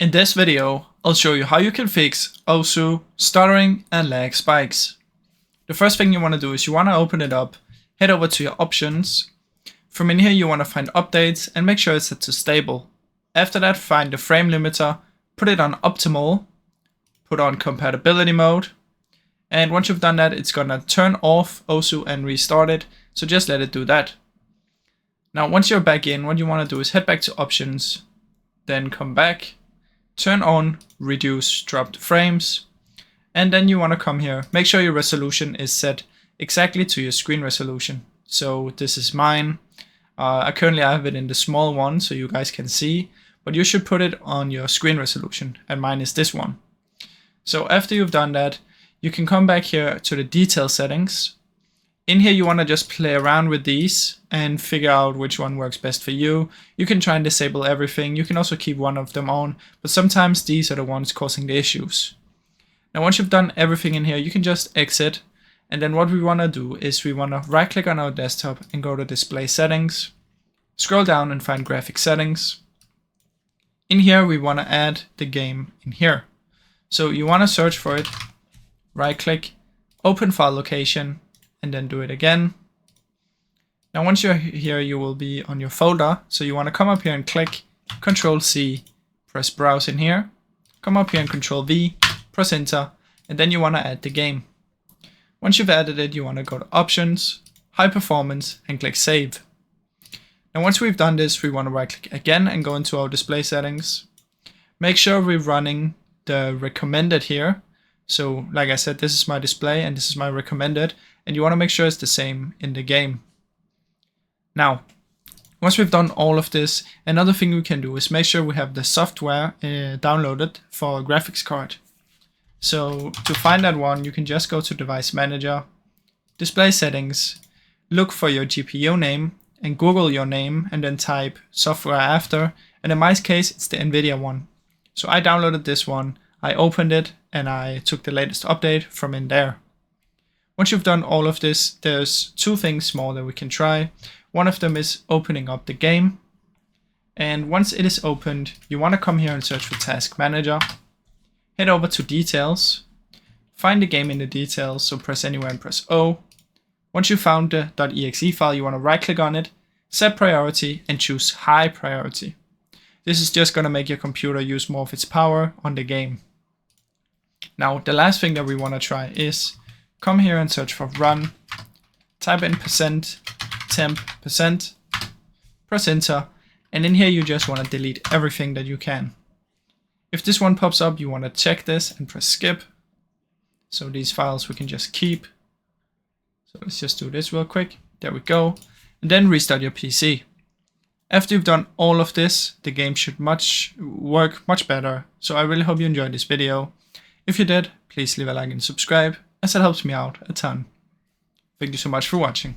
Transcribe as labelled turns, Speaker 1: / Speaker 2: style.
Speaker 1: In this video, I'll show you how you can fix OSU, stuttering, and lag spikes. The first thing you want to do is you want to open it up, head over to your options. From in here you want to find updates and make sure it's set to stable. After that, find the frame limiter, put it on optimal, put on compatibility mode, and once you've done that, it's gonna turn off OSU and restart it, so just let it do that. Now once you're back in, what you want to do is head back to options, then come back, turn on reduce dropped frames, and then you want to come here, make sure your resolution is set exactly to your screen resolution. So this is mine. I currently have it in the small one so you guys can see, but you should put it on your screen resolution, and mine is this one. So after you've done that, you can come back here to the detail settings. In here you want to just play around with these and figure out which one works best for you. You can try and disable everything. You can also keep one of them on, but sometimes these are the ones causing the issues. Now once you've done everything in here, you can just exit. And then what we want to do is we want to right click on our desktop and go to display settings. Scroll down and find graphic settings. In here we want to add the game in here. So you want to search for it, right click, open file location, and then do it again. Now once you're here, you will be on your folder. So you want to come up here and click Control C, press browse in here, come up here and Control V, press enter, and then you want to add the game. Once you've added it, you want to go to options, high performance, and click save. Now once we've done this, we want to right click again and go into our display settings. Make sure we're running the recommended here. So like I said, this is my display and this is my recommended, and you want to make sure it's the same in the game. Now, once we've done all of this, another thing we can do is make sure we have the software downloaded for a graphics card. So to find that one, you can just go to Device Manager, Display Settings, look for your GPU name and Google your name and then type software after. And in my case, it's the NVIDIA one. So I downloaded this one, I opened it, and I took the latest update from in there. Once you've done all of this, there's two things more that we can try. One of them is opening up the game. And once it is opened, you want to come here and search for Task Manager. Head over to Details, find the game in the details, so press anywhere and press O. Once you found the .exe file, you want to right click on it, set priority, and choose high priority. This is just going to make your computer use more of its power on the game. Now the last thing that we want to try is come here and search for run, type in %temp%, press enter, and in here you just want to delete everything that you can. If this one pops up, you want to check this and press skip. So these files we can just keep. So let's just do this real quick. There we go. And then restart your PC. After you've done all of this, the game should work much better. So I really hope you enjoyed this video. If you did, please leave a like and subscribe, as it helps me out a ton. Thank you so much for watching.